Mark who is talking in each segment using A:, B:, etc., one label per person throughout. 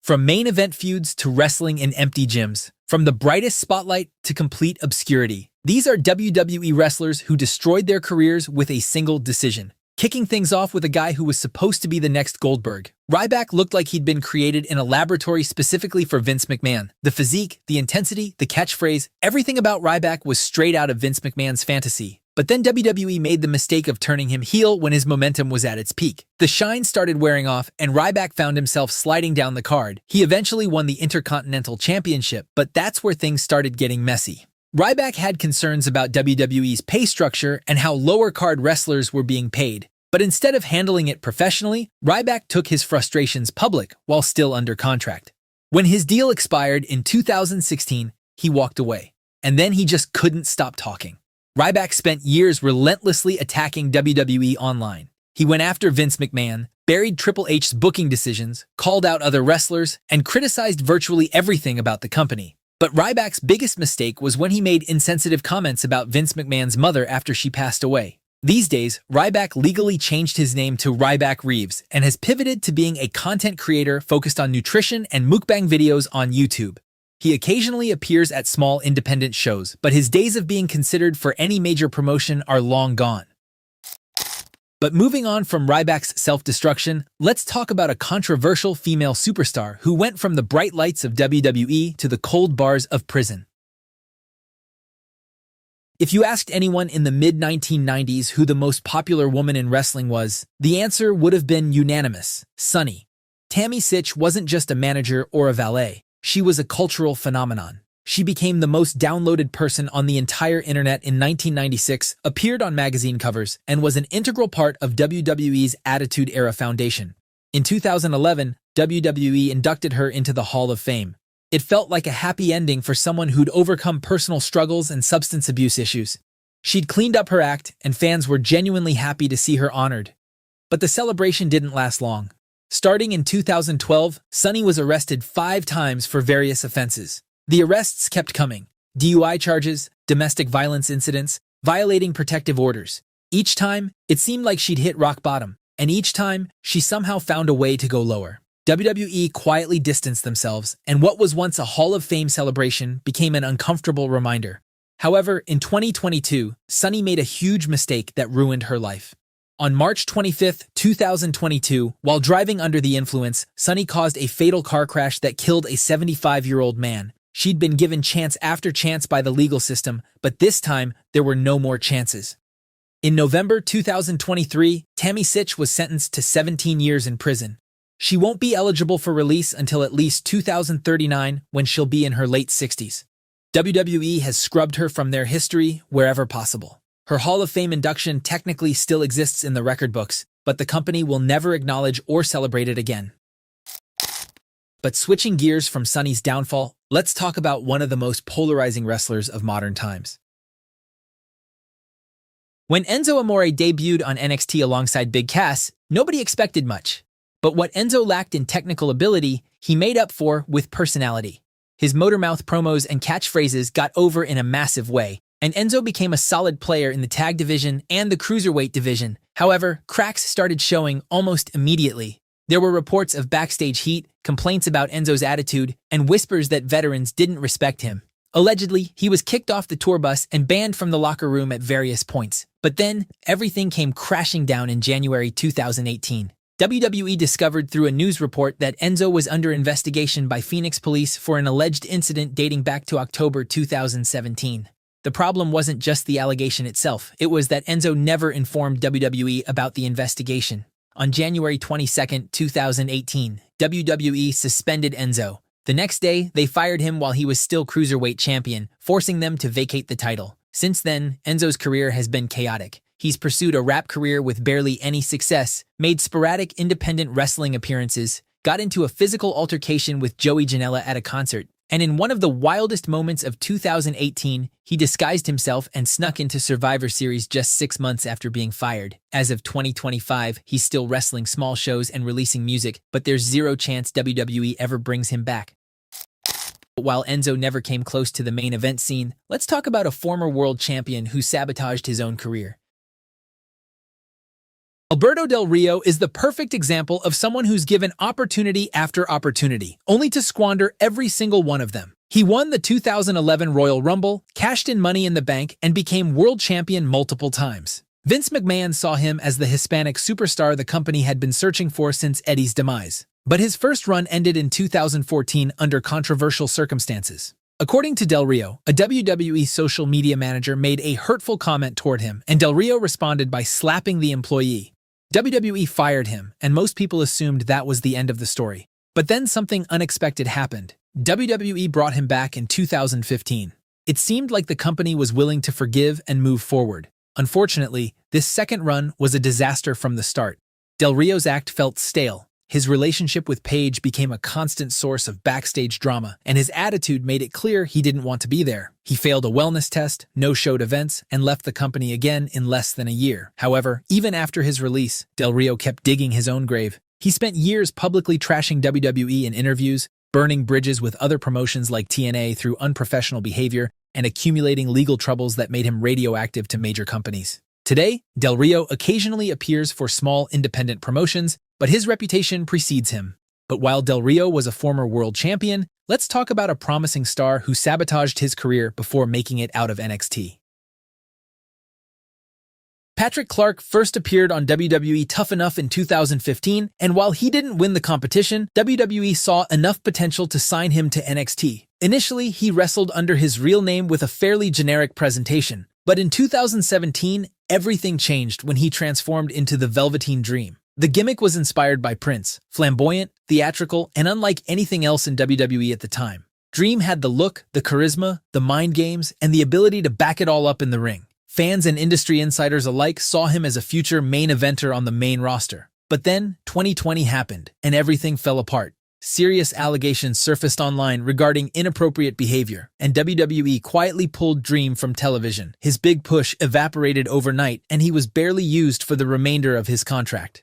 A: From main event feuds to wrestling in empty gyms, from the brightest spotlight to complete obscurity, these are WWE wrestlers who destroyed their careers with a single decision. Kicking things off with a guy who was supposed to be the next Goldberg. Ryback looked like he'd been created in a laboratory specifically for Vince McMahon. The physique, the intensity, the catchphrase, everything about Ryback was straight out of Vince McMahon's fantasy. But then WWE made the mistake of turning him heel when his momentum was at its peak. The shine started wearing off, and Ryback found himself sliding down the card. He eventually won the Intercontinental Championship, but that's where things started getting messy. Ryback had concerns about WWE's pay structure and how lower-card wrestlers were being paid. But instead of handling it professionally, Ryback took his frustrations public while still under contract. When his deal expired in 2016, he walked away. And then he just couldn't stop talking. Ryback spent years relentlessly attacking WWE online. He went after Vince McMahon, buried Triple H's booking decisions, called out other wrestlers, and criticized virtually everything about the company. But Ryback's biggest mistake was when he made insensitive comments about Vince McMahon's mother after she passed away. These days, Ryback legally changed his name to Ryback Reeves and has pivoted to being a content creator focused on nutrition and mukbang videos on YouTube. He occasionally appears at small independent shows, but his days of being considered for any major promotion are long gone. But moving on from Ryback's self-destruction, let's talk about a controversial female superstar who went from the bright lights of WWE to the cold bars of prison. If you asked anyone in the mid-1990s who the most popular woman in wrestling was, the answer would have been unanimous: Sunny. Tammy Sytch wasn't just a manager or a valet. She was a cultural phenomenon. She became the most downloaded person on the entire internet in 1996, appeared on magazine covers, and was an integral part of WWE's Attitude Era Foundation. In 2011, WWE inducted her into the Hall of Fame. It felt like a happy ending for someone who'd overcome personal struggles and substance abuse issues. She'd cleaned up her act, and fans were genuinely happy to see her honored. But the celebration didn't last long. Starting in 2012, Sunny was arrested 5 times for various offenses. The arrests kept coming: DUI charges, domestic violence incidents, violating protective orders. Each time, it seemed like she'd hit rock bottom, and each time, she somehow found a way to go lower. WWE quietly distanced themselves, and what was once a Hall of Fame celebration became an uncomfortable reminder. However, in 2022, Sunny made a huge mistake that ruined her life. On March 25, 2022, while driving under the influence, Sunny caused a fatal car crash that killed a 75-year-old man. She'd been given chance after chance by the legal system, but this time, there were no more chances. In November 2023, Tammy Sytch was sentenced to 17 years in prison. She won't be eligible for release until at least 2039, when she'll be in her late 60s. WWE has scrubbed her from their history wherever possible. Her Hall of Fame induction technically still exists in the record books, but the company will never acknowledge or celebrate it again. But switching gears from Sunny's downfall, let's talk about one of the most polarizing wrestlers of modern times. When Enzo Amore debuted on NXT alongside Big Cass, nobody expected much. But what Enzo lacked in technical ability, he made up for with personality. His motormouth promos and catchphrases got over in a massive way, and Enzo became a solid player in the tag division and the cruiserweight division. However, cracks started showing almost immediately. There were reports of backstage heat, complaints about Enzo's attitude, and whispers that veterans didn't respect him. Allegedly, he was kicked off the tour bus and banned from the locker room at various points. But then, everything came crashing down in January 2018. WWE discovered through a news report that Enzo was under investigation by Phoenix police for an alleged incident dating back to October 2017. The problem wasn't just the allegation itself, it was that Enzo never informed WWE about the investigation. On January 22, 2018, WWE suspended Enzo. The next day, they fired him while he was still Cruiserweight champion, forcing them to vacate the title. Since then, Enzo's career has been chaotic. He's pursued a rap career with barely any success, made sporadic independent wrestling appearances, got into a physical altercation with Joey Janela at a concert, and in one of the wildest moments of 2018, he disguised himself and snuck into Survivor Series just 6 months after being fired. As of 2025, he's still wrestling small shows and releasing music, but there's zero chance WWE ever brings him back. But while Enzo never came close to the main event scene, let's talk about a former world champion who sabotaged his own career. Alberto Del Rio is the perfect example of someone who's given opportunity after opportunity, only to squander every single one of them. He won the 2011 Royal Rumble, cashed in Money in the Bank, and became world champion multiple times. Vince McMahon saw him as the Hispanic superstar the company had been searching for since Eddie's demise. But his first run ended in 2014 under controversial circumstances. According to Del Rio, a WWE social media manager made a hurtful comment toward him, and Del Rio responded by slapping the employee. WWE fired him, and most people assumed that was the end of the story. But then something unexpected happened. WWE brought him back in 2015. It seemed like the company was willing to forgive and move forward. Unfortunately, this second run was a disaster from the start. Del Rio's act felt stale. His relationship with Paige became a constant source of backstage drama, and his attitude made it clear he didn't want to be there. He failed a wellness test, no-showed events, and left the company again in less than a year. However, even after his release, Del Rio kept digging his own grave. He spent years publicly trashing WWE in interviews, burning bridges with other promotions like TNA through unprofessional behavior, and accumulating legal troubles that made him radioactive to major companies. Today, Del Rio occasionally appears for small independent promotions, but his reputation precedes him. But while Del Rio was a former world champion, let's talk about a promising star who sabotaged his career before making it out of NXT. Patrick Clark first appeared on WWE Tough Enough in 2015, and while he didn't win the competition, WWE saw enough potential to sign him to NXT. Initially, he wrestled under his real name with a fairly generic presentation, but in 2017, everything changed when he transformed into the Velveteen Dream. The gimmick was inspired by Prince, flamboyant, theatrical, and unlike anything else in WWE at the time. Dream had the look, the charisma, the mind games, and the ability to back it all up in the ring. Fans and industry insiders alike saw him as a future main eventer on the main roster. But then, 2020 happened, and everything fell apart. Serious allegations surfaced online regarding inappropriate behavior, and WWE quietly pulled Dream from television. His big push evaporated overnight, and he was barely used for the remainder of his contract.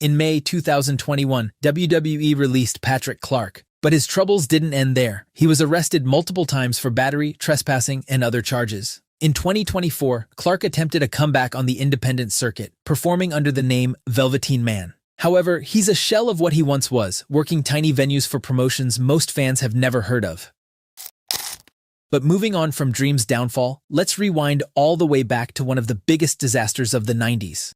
A: In May 2021, WWE released Patrick Clark, but his troubles didn't end there. He was arrested multiple times for battery, trespassing, and other charges. In 2024, Clark attempted a comeback on the independent circuit, performing under the name Velveteen Man. However, he's a shell of what he once was, working tiny venues for promotions most fans have never heard of. But moving on from Dream's downfall, let's rewind all the way back to one of the biggest disasters of the 90s.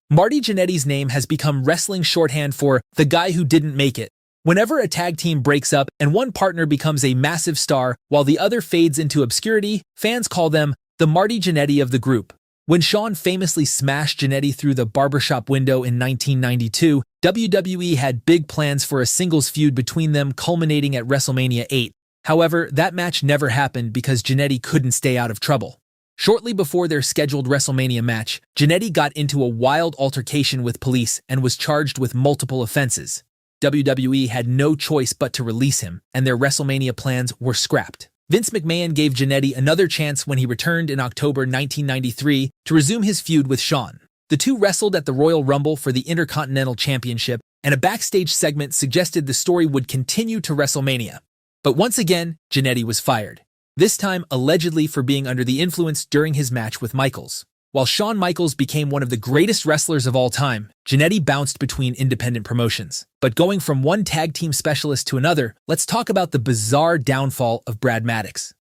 A: Marty Jannetty's name has become wrestling shorthand for the guy who didn't make it. Whenever a tag team breaks up and one partner becomes a massive star while the other fades into obscurity, fans call them the Marty Jannetty of the group. When Shawn famously smashed Jannetty through the barbershop window in 1992, WWE had big plans for a singles feud between them culminating at WrestleMania 8. However, that match never happened because Jannetty couldn't stay out of trouble. Shortly before their scheduled WrestleMania match, Jannetty got into a wild altercation with police and was charged with multiple offenses. WWE had no choice but to release him, and their WrestleMania plans were scrapped. Vince McMahon gave Jannetty another chance when he returned in October 1993 to resume his feud with Shawn. The two wrestled at the Royal Rumble for the Intercontinental Championship, and a backstage segment suggested the story would continue to WrestleMania. But once again, Jannetty was fired. This time allegedly for being under the influence during his match with Michaels. While Shawn Michaels became one of the greatest wrestlers of all time, Jannetty bounced between independent promotions. But going from one tag team specialist to another, let's talk about the bizarre downfall of Brad Maddox.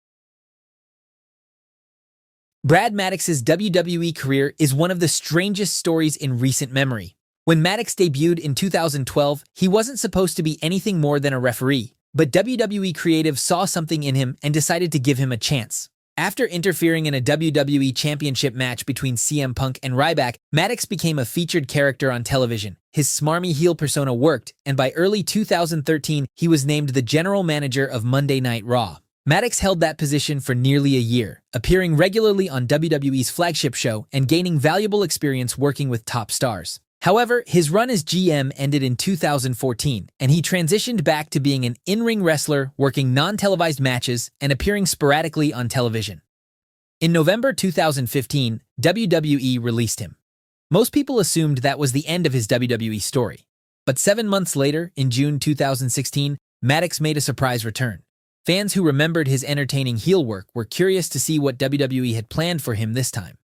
A: Brad Maddox's WWE career is one of the strangest stories in recent memory. When Maddox debuted in 2012, he wasn't supposed to be anything more than a referee. But WWE Creative saw something in him and decided to give him a chance. After interfering in a WWE Championship match between CM Punk and Ryback, Maddox became a featured character on television. His smarmy heel persona worked, and by early 2013, he was named the general manager of Monday Night Raw. Maddox held that position for nearly a year, appearing regularly on WWE's flagship show and gaining valuable experience working with top stars. However, his run as GM ended in 2014, and he transitioned back to being an in-ring wrestler, working non-televised matches and appearing sporadically on television. In November 2015, WWE released him. Most people assumed that was the end of his WWE story. But 7 months later, in June 2016, Maddox made a surprise return. Fans who remembered his entertaining heel work were curious to see what WWE had planned for him this time.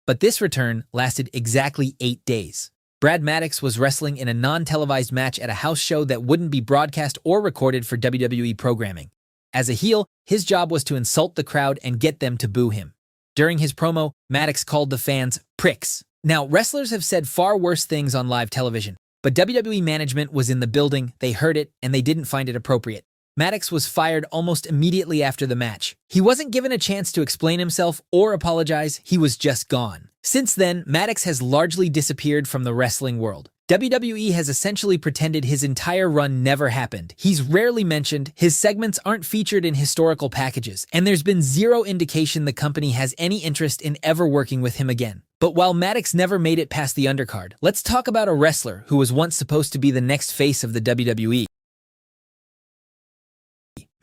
A: But this return lasted exactly 8 days. Brad Maddox was wrestling in a non-televised match at a house show that wouldn't be broadcast or recorded for WWE programming. As a heel, his job was to insult the crowd and get them to boo him. During his promo, Maddox called the fans pricks. Now, wrestlers have said far worse things on live television, but WWE management was in the building, they heard it, and they didn't find it appropriate. Maddox was fired almost immediately after the match. He wasn't given a chance to explain himself or apologize, he was just gone. Since then, Maddox has largely disappeared from the wrestling world. WWE has essentially pretended his entire run never happened. He's rarely mentioned, his segments aren't featured in historical packages, and there's been zero indication the company has any interest in ever working with him again. But while Maddox never made it past the undercard, let's talk about a wrestler who was once supposed to be the next face of the WWE.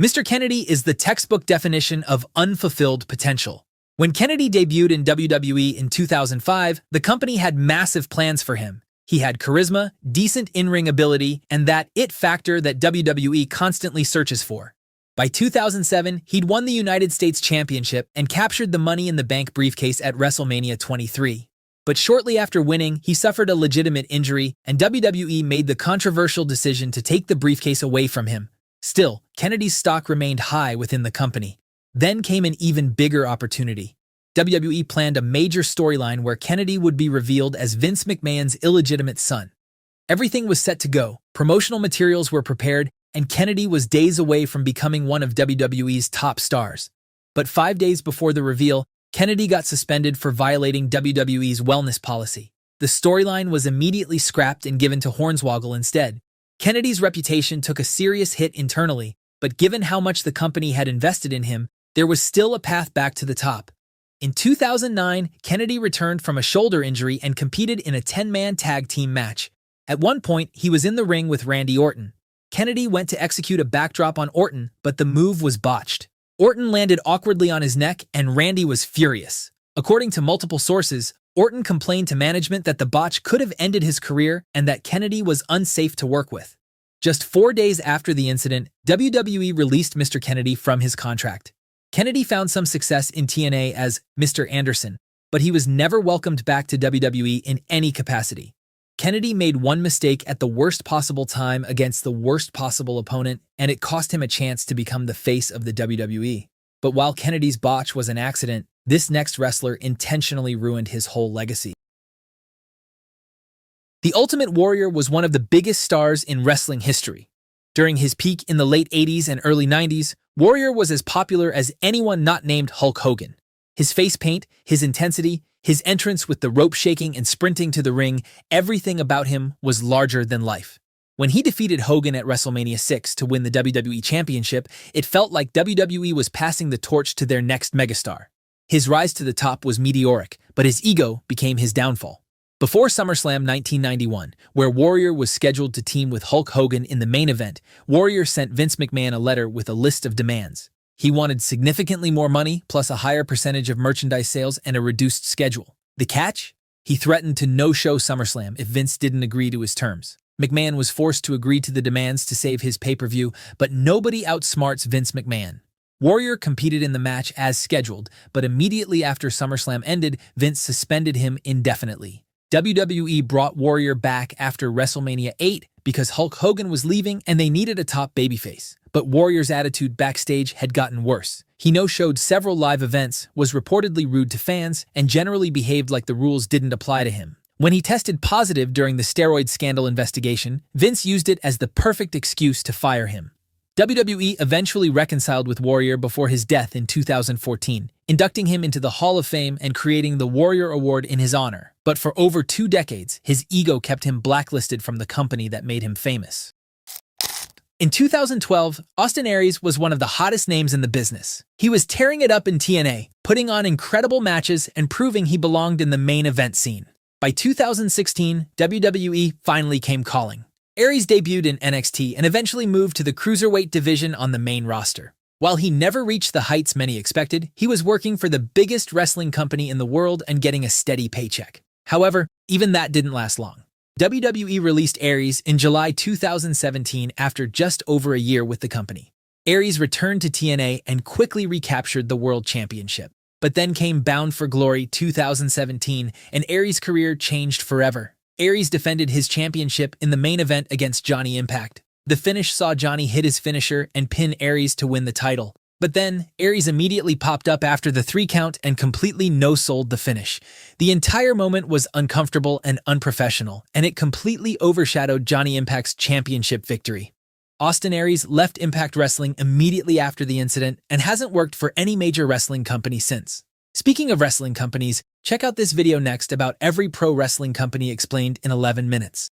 A: Mr. Kennedy is the textbook definition of unfulfilled potential. When Kennedy debuted in WWE in 2005, the company had massive plans for him. He had charisma, decent in-ring ability, and that it factor that WWE constantly searches for. By 2007, he'd won the United States Championship and captured the Money in the Bank briefcase at WrestleMania 23. But shortly after winning, he suffered a legitimate injury, and WWE made the controversial decision to take the briefcase away from him. Still, Kennedy's stock remained high within the company. Then came an even bigger opportunity. WWE planned a major storyline where Kennedy would be revealed as Vince McMahon's illegitimate son. Everything was set to go, promotional materials were prepared, and Kennedy was days away from becoming one of WWE's top stars. But 5 days before the reveal, Kennedy got suspended for violating WWE's wellness policy. The storyline was immediately scrapped and given to Hornswoggle instead. Kennedy's reputation took a serious hit internally, but given how much the company had invested in him, there was still a path back to the top. In 2009, Kennedy returned from a shoulder injury and competed in a 10-man tag team match. At one point, he was in the ring with Randy Orton. Kennedy went to execute a backdrop on Orton, but the move was botched. Orton landed awkwardly on his neck, and Randy was furious. According to multiple sources, Orton complained to management that the botch could have ended his career and that Kennedy was unsafe to work with. Just 4 days after the incident, WWE released Mr. Kennedy from his contract. Kennedy found some success in TNA as Mr. Anderson, but he was never welcomed back to WWE in any capacity. Kennedy made one mistake at the worst possible time against the worst possible opponent, and it cost him a chance to become the face of the WWE. But while Kennedy's botch was an accident, this next wrestler intentionally ruined his whole legacy. The Ultimate Warrior was one of the biggest stars in wrestling history. During his peak in the late 80s and early 90s, Warrior was as popular as anyone not named Hulk Hogan. His face paint, his intensity, his entrance with the rope shaking and sprinting to the ring, everything about him was larger than life. When he defeated Hogan at WrestleMania 6 to win the WWE Championship, it felt like WWE was passing the torch to their next megastar. His rise to the top was meteoric, but his ego became his downfall. Before SummerSlam 1991, where Warrior was scheduled to team with Hulk Hogan in the main event, Warrior sent Vince McMahon a letter with a list of demands. He wanted significantly more money, plus a higher percentage of merchandise sales and a reduced schedule. The catch? He threatened to no-show SummerSlam if Vince didn't agree to his terms. McMahon was forced to agree to the demands to save his pay-per-view, but nobody outsmarts Vince McMahon. Warrior competed in the match as scheduled, but immediately after SummerSlam ended, Vince suspended him indefinitely. WWE brought Warrior back after WrestleMania 8 because Hulk Hogan was leaving and they needed a top babyface. But Warrior's attitude backstage had gotten worse. He no-showed several live events, was reportedly rude to fans, and generally behaved like the rules didn't apply to him. When he tested positive during the steroid scandal investigation, Vince used it as the perfect excuse to fire him. WWE eventually reconciled with Warrior before his death in 2014, inducting him into the Hall of Fame and creating the Warrior Award in his honor. But for over 2 decades, his ego kept him blacklisted from the company that made him famous. In 2012, Austin Aries was one of the hottest names in the business. He was tearing it up in TNA, putting on incredible matches and proving he belonged in the main event scene. By 2016, WWE finally came calling. Aries debuted in NXT and eventually moved to the cruiserweight division on the main roster. While he never reached the heights many expected, he was working for the biggest wrestling company in the world and getting a steady paycheck. However, even that didn't last long. WWE released Aries in July 2017 after just over a year with the company. Aries returned to TNA and quickly recaptured the World Championship. But then came Bound for Glory 2017, and Aries' career changed forever. Aries defended his championship in the main event against Johnny Impact. The finish saw Johnny hit his finisher and pin Aries to win the title. But then, Aries immediately popped up after the 3 count and completely no-sold the finish. The entire moment was uncomfortable and unprofessional, and it completely overshadowed Johnny Impact's championship victory. Austin Aries left Impact Wrestling immediately after the incident and hasn't worked for any major wrestling company since. Speaking of wrestling companies, check out this video next about every pro wrestling company explained in 11 minutes.